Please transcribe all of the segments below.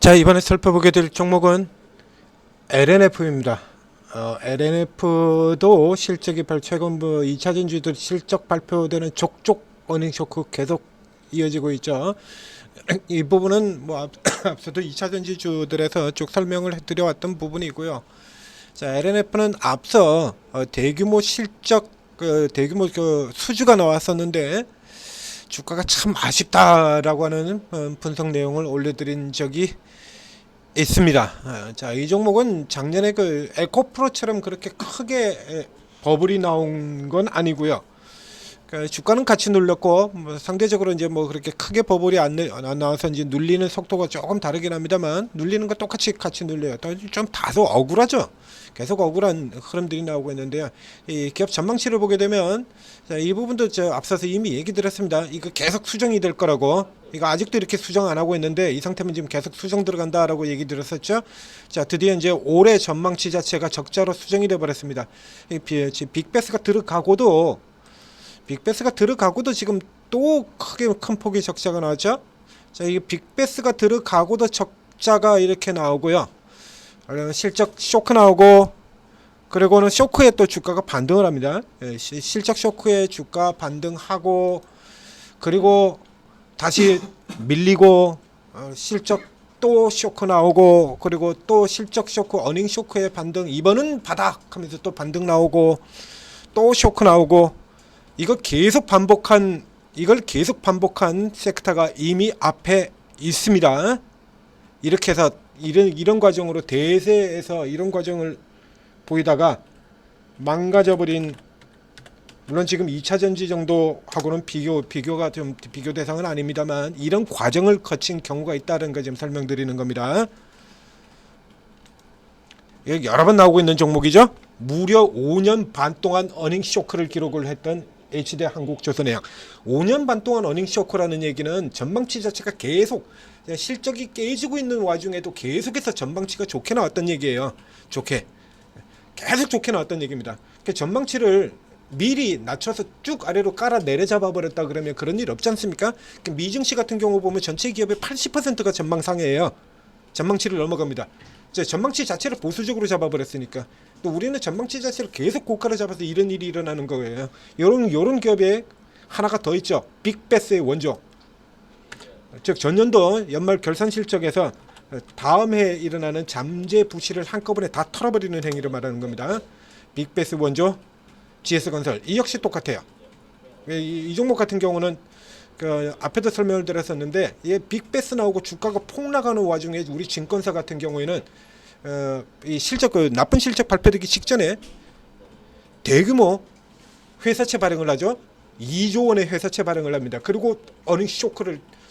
자, 이번에 살펴보게 될 종목은 LNF입니다. LNF도 실적이 최근 2차 전지들 실적 발표되는 족족 어닝 쇼크 계속 이어지고 있죠. 이 부분은 앞서도 2차 전지주들에서 쭉 설명을 해드려왔던 부분이고요. 자, LNF는 앞서 대규모 실적 대규모 수주가 나왔었는데 주가가 참 아쉽다라고 하는 분석 내용을 올려드린 적이 있습니다. 자, 이 종목은 작년에 그 에코프로처럼 그렇게 크게 버블이 나온 건 아니고요. 그러니까 주가는 같이 눌렸고 상대적으로 이제 그렇게 크게 버블이 안 나와서 이제 눌리는 속도가 조금 다르긴 합니다만 눌리는 거 똑같이 같이 눌려요. 좀 다소 억울하죠. 계속 억울한 흐름들이 나오고 있는데요. 이 기업 전망치를 보게 되면 자, 이 부분도 저 앞서서 이미 얘기 드렸습니다. 이거 계속 수정이 될 거라고. 이거 아직도 이렇게 수정 안 하고 있는데 이 상태면 지금 계속 수정 들어간다라고 얘기 드렸었죠. 자, 드디어 이제 올해 전망치 자체가 적자로 수정이 돼 버렸습니다. 빅베스가 들어가고도 지금 또 크게 큰 폭의 적자가 나왔죠. 자, 이게 빅베스가 들어가고도 적자가 이렇게 나오고요. 실적 쇼크 나오고 그리고는 쇼크에 또 주가가 반등을 합니다. 실적 쇼크에 주가 반등하고 그리고 다시 밀리고 실적 또 쇼크 나오고 그리고 또 실적 쇼크 어닝 쇼크의 반등 이번은 바닥 하면서 또 반등 나오고 또 쇼크 나오고 이걸 계속 반복한 섹터가 이미 앞에 있습니다. 이렇게 해서 이런 과정으로 대세에서 이런 과정을 보이다가 망가져버린 물론 지금 2차 전지 정도하고는 비교가 좀 비교 대상은 아닙니다만 이런 과정을 거친 경우가 있다는 거 지금 설명드리는 겁니다. 여러 번 나오고 있는 종목이죠. 무려 5년 반 동안 어닝 쇼크를 기록을 했던 HD 한국조선해양. 5년 반 동안 어닝 쇼크라는 얘기는 전망치 자체가 계속 실적이 깨지고 있는 와중에도 계속해서 전망치가 좋게 나왔던 얘기예요. 계속 좋게 나왔던 얘기입니다. 전망치를 미리 낮춰서 쭉 아래로 깔아 내려잡아 버렸다 그러면 그런 일 없지 않습니까? 미증시 같은 경우 보면 전체 기업의 80%가 전망상이에요. 전망치를 넘어갑니다. 전망치 자체를 보수적으로 잡아버렸으니까 또 우리는 전망치 자체를 계속 고가로 잡아서 이런 일이 일어나는 거예요. 요런 기업에 하나가 더 있죠. 빅베스의 원조. 즉 전년도 연말 결산 실적에서 다음 해에 일어나는 잠재 부실을 한꺼번에 다 털어버리는 행위를 말하는 겁니다. 빅베스 원조, GS건설 이 역시 똑같아요. 이 종목 같은 경우는 앞에도 설명을 드렸었는데 빅베스 나오고 주가가 폭락하는 와중에 우리 증권사 같은 경우에는 이 실적 나쁜 실적 발표되기 직전에 대규모 회사채 발행을 하죠. 2조 원의 회사채 발행을 합니다. 그리고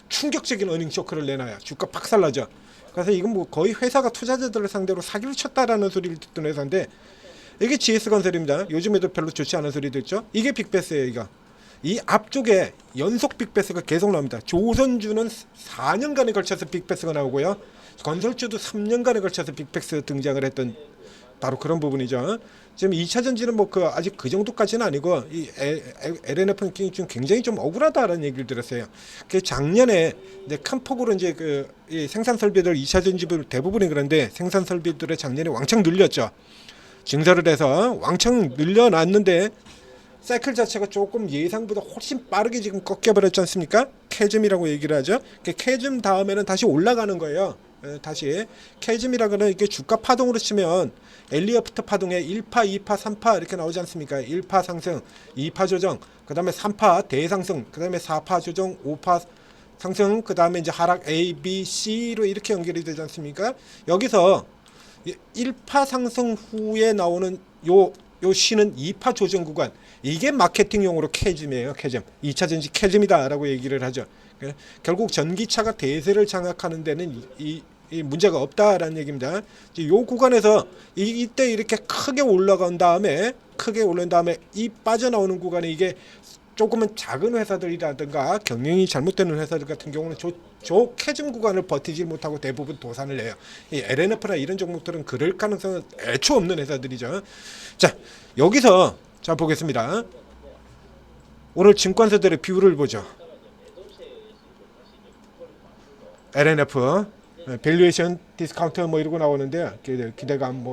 충격적인 어닝 쇼크를 내놔요. 주가 박살나죠. 그래서 이건 거의 회사가 투자자들을 상대로 사기를 쳤다라는 소리를 듣던 회사인데 이게 GS건설입니다. 요즘에도 별로 좋지 않은 소리 듣죠. 이게 빅베스예요. 이거. 이 앞쪽에 연속 빅베스가 계속 나옵니다. 조선주는 4년간에 걸쳐서 빅베스가 나오고요. 건설주도 3년간에 걸쳐서 빅베스 등장을 했던 바로 그런 부분이죠. 지금 2차 전지는 아직 그 정도까지는 아니고 이 LNF는 좀 굉장히 좀 억울하다라는 얘기를 들었어요. 작년에 큰 폭으로 이제 이 생산 설비들 2차 전지들 대부분이 그런데 생산 설비들의 작년에 왕창 늘렸죠. 증설을 해서 왕창 늘려놨는데 사이클 자체가 조금 예상보다 훨씬 빠르게 지금 꺾여버렸지 않습니까? 캐즘이라고 얘기를 하죠. 캐즘 다음에는 다시 올라가는 거예요. 다시 캐즘이라고는 이게 주가 파동으로 치면 엘리어프트 파동에 1파, 2파, 3파 이렇게 나오지 않습니까? 1파 상승, 2파 조정, 그 다음에 3파 대상승, 그 다음에 4파 조정, 5파 상승, 그 다음에 이제 하락 A, B, C로 이렇게 연결이 되지 않습니까? 여기서 1파 상승 후에 나오는 요 C는 2파 조정 구간, 이게 마케팅 용어로 캐즘이에요. 캐즘. 2차 전지 캐즘이다 라고 얘기를 하죠. 결국 전기차가 대세를 장악하는 데는 이 문제가 없다라는 얘기입니다. 이 구간에서 이때 이렇게 크게 올라간 다음에 이 빠져나오는 구간에 이게 조금은 작은 회사들이라든가 경영이 잘못되는 회사들 같은 경우는 저 캐즘 구간을 버티지 못하고 대부분 도산을 해요. 이 LNF나 이런 종목들은 그럴 가능성은 애초 없는 회사들이죠. 자, 여기서 자 보겠습니다. 오늘 증권사들의 비율을 보죠. LNF 밸류에이션 디스카운트 뭐 이러고 나오는데 기대감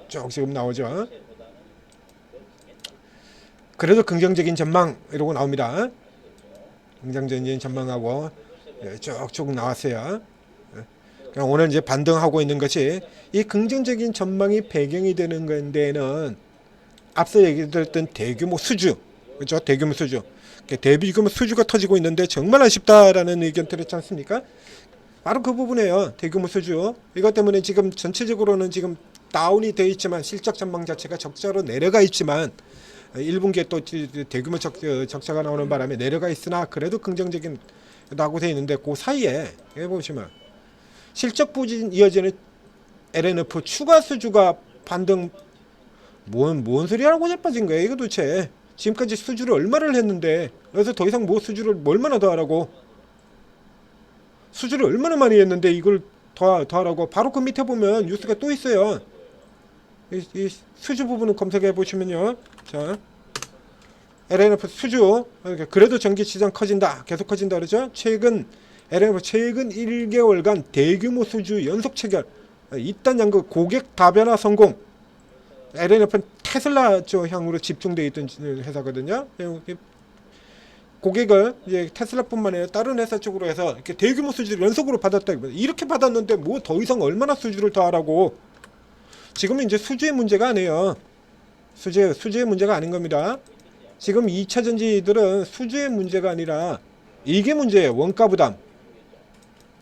쭉 지금 나오죠. 그래도 긍정적인 전망 이러고 나옵니다. 긍정적인 전망하고 쭉쭉 나왔어요. 그냥 오늘 이제 반등하고 있는 것이 이 긍정적인 전망이 배경이 되는 데에는 앞서 얘기드렸던 대규모 수주, 그렇죠? 대규모 수주, 대규모 수주가 터지고 있는데 정말 아쉽다라는 의견 드렸지 않습니까? 바로 그 부분이에요. 대규모 수주. 이것 때문에 지금 전체적으로는 지금 다운이 되어 있지만 실적 전망 자체가 적자로 내려가 있지만 1분기에 또 대규모 적자가 나오는 바람에 내려가 있으나 그래도 긍정적인 라고 되어 있는데 그 사이에 보시면 실적 부진 이어지는 LNF 추가 수주가 반등 뭔 소리라고 자빠진 거야 이거 도대체. 지금까지 수주를 얼마를 했는데 그래서 더 이상 뭐 수주를 얼마나 더 하라고. 수주를 얼마나 많이 했는데 이걸 더 하라고. 바로 그 밑에 보면 뉴스가 또 있어요. 이 수주 부분을 검색해 보시면요. 자, LNF 수주 그래도 전기시장 커진다 계속 커진다 그러죠. LNF 최근 1개월간 대규모 수주 연속 체결 이딴 양극 고객 다변화 성공. LNF는 테슬라 향으로 집중되어 있던 회사거든요. 고객을 이제 테슬라뿐만 아니라 다른 회사 쪽으로 해서 이렇게 대규모 수주를 연속으로 받았다. 이렇게 받았는데 뭐 더 이상 얼마나 수주를 더 하라고. 지금은 이제 수주의 문제가 아니에요. 수주의 문제가 아닌 겁니다. 지금 2차 전지들은 수주의 문제가 아니라 이게 문제예요. 원가 부담.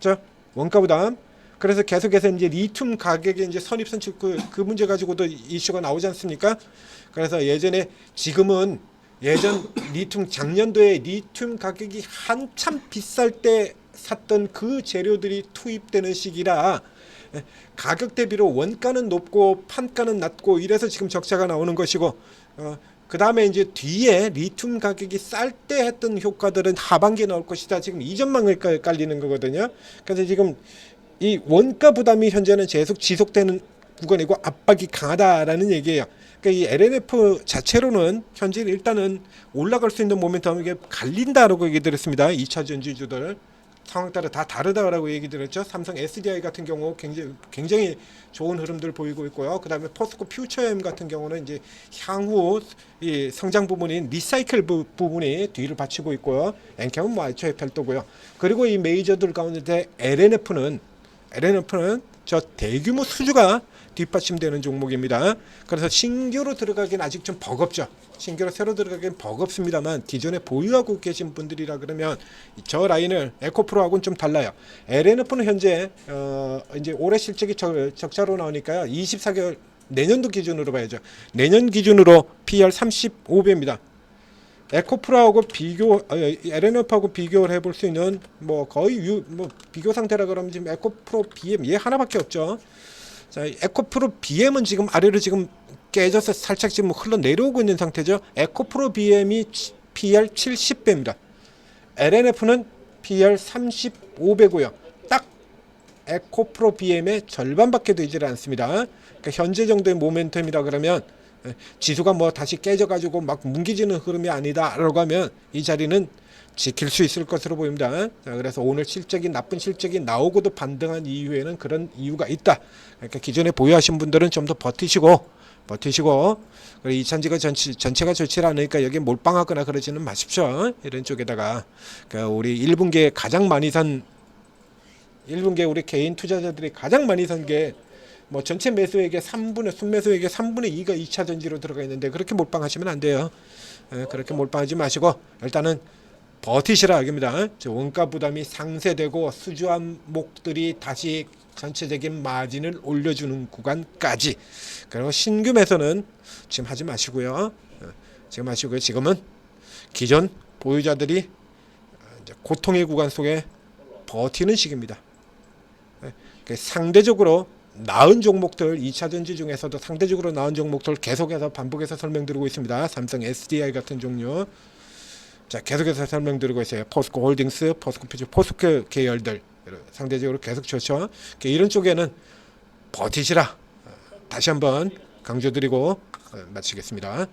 자, 원가 부담. 그래서 계속해서 이제 리튬 가격의 이제 선입선출 그 문제 가지고도 이슈가 나오지 않습니까? 그래서 지금은 예전 리튬 작년도에 리튬 가격이 한참 비쌀 때 샀던 그 재료들이 투입되는 시기라 가격 대비로 원가는 높고 판가는 낮고 이래서 지금 적자가 나오는 것이고 그 다음에 이제 뒤에 리튬 가격이 쌀 때 했던 효과들은 하반기에 나올 것이다. 지금 이전망을 깔리는 거거든요. 그래서 지금 이 원가 부담이 현재는 계속 지속되는 구간이고 압박이 강하다라는 얘기예요. 그러니까 이 LNF 자체로는 현재 일단은 올라갈 수 있는 모멘텀이 이게 갈린다라고 얘기 드렸습니다. 2차 전지주들 상황 따라 다 다르다라고 얘기 드렸죠. 삼성 SDI 같은 경우 굉장히 좋은 흐름들 보이고 있고요. 그 다음에 포스코 퓨처엠 같은 경우는 이제 향후 이 성장 부분인 리사이클 부분이 뒤를 받치고 있고요. 엔캠은 뭐 애초에 별도고요. 그리고 이 메이저들 가운데 LNF는 저 대규모 수주가 뒷받침되는 종목입니다. 그래서 신규로 들어가기는 아직 좀 버겁죠. 신규로 새로 들어가기는 버겁습니다만 기존에 보유하고 계신 분들이라 그러면 저 라인을 에코프로하고는 좀 달라요. LNF는 현재 이제 올해 실적이 적자로 나오니까요. 24개월 내년도 기준으로 봐야죠. 내년 기준으로 PER 35배입니다. 에코프로하고 LNF하고 비교를 해볼 수 있는 뭐 거의 비교 상태라 그러면 지금 에코프로 BM 얘 하나밖에 없죠. 자, 에코프로 BM은 지금 아래로 지금 깨져서 살짝 지금 흘러 내려오고 있는 상태죠. 에코프로 BM이 PER 70배입니다. LNF는 PER 35배고요. 딱 에코프로 BM의 절반밖에 되지 않습니다. 그러니까 현재 정도의 모멘텀이라 그러면 지수가 뭐 다시 깨져가지고 막 뭉개지는 흐름이 아니다라고 하면 이 자리는 지킬 수 있을 것으로 보입니다. 자, 그래서 오늘 나쁜 실적이 나오고도 반등한 이후에는 그런 이유가 있다. 그러니까 기존에 보유하신 분들은 좀 더 버티시고 그리고 이찬지가 전체가 좋지 않으니까 여기에 몰빵하거나 그러지는 마십시오. 이런 쪽에다가 그러니까 우리 1분기에 가장 많이 산 1분기에 우리 개인 투자자들이 가장 많이 산 게 뭐 전체 매수액의 순매수액의 3분의 2가 2차 전지로 들어가 있는데 그렇게 몰빵하시면 안 돼요. 그렇게 몰빵하지 마시고 일단은 버티시라 여기입니다. 원가 부담이 상쇄되고 수주한 목들이 다시 전체적인 마진을 올려주는 구간까지. 그리고 신규 매수는 지금 하지 마시고요. 지금은 기존 보유자들이 이제 고통의 구간 속에 버티는 시기입니다. 상대적으로 나은 종목들 2차 전지 중에서도 상대적으로 나은 종목들 계속해서 반복해서 설명드리고 있습니다. 삼성 SDI 같은 종류 자 계속해서 설명드리고 있어요. 포스코 홀딩스, 포스코 퓨처, 포스코 계열들 상대적으로 계속 좋죠. 이런 쪽에는 버티시라 다시 한번 강조드리고 마치겠습니다.